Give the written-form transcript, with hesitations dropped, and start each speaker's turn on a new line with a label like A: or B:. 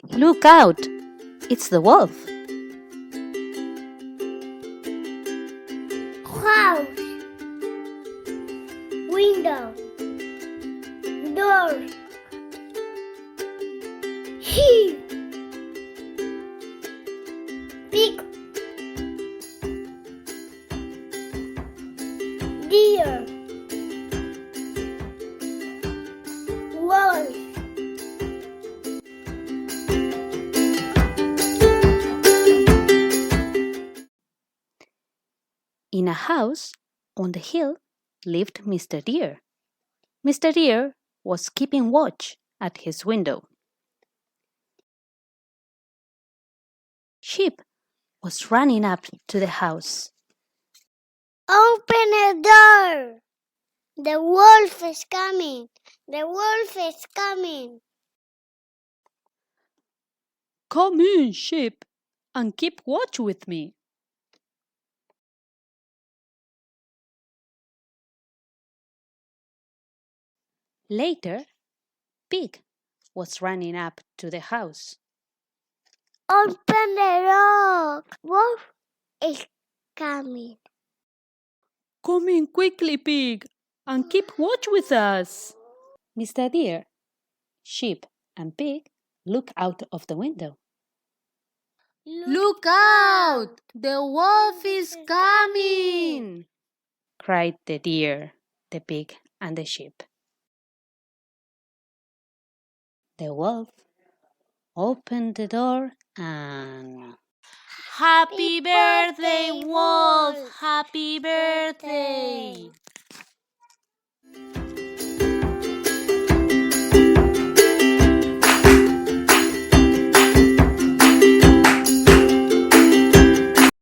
A: Look out! It's the wolf.
B: House, window, door, sheep, pig, deer, wolf.
A: In a house on the hill lived Mr. Deer. Mr. Deer was keeping watch at his window. Sheep was running up to the house.
B: Open the door. The wolf is coming. The wolf is coming.
A: Come in, sheep, and keep watch with me. Later, Pig was running up to the house.
B: Open the door. Wolf is coming.
A: Come in quickly, Pig, and keep watch with us. Mr. Deer, Sheep, and Pig look out of the window.
C: Look out! The wolf is coming!
A: Cried the deer, the pig, and the sheep. The wolf opened the door and...
C: Happy birthday, wolf! Happy birthday!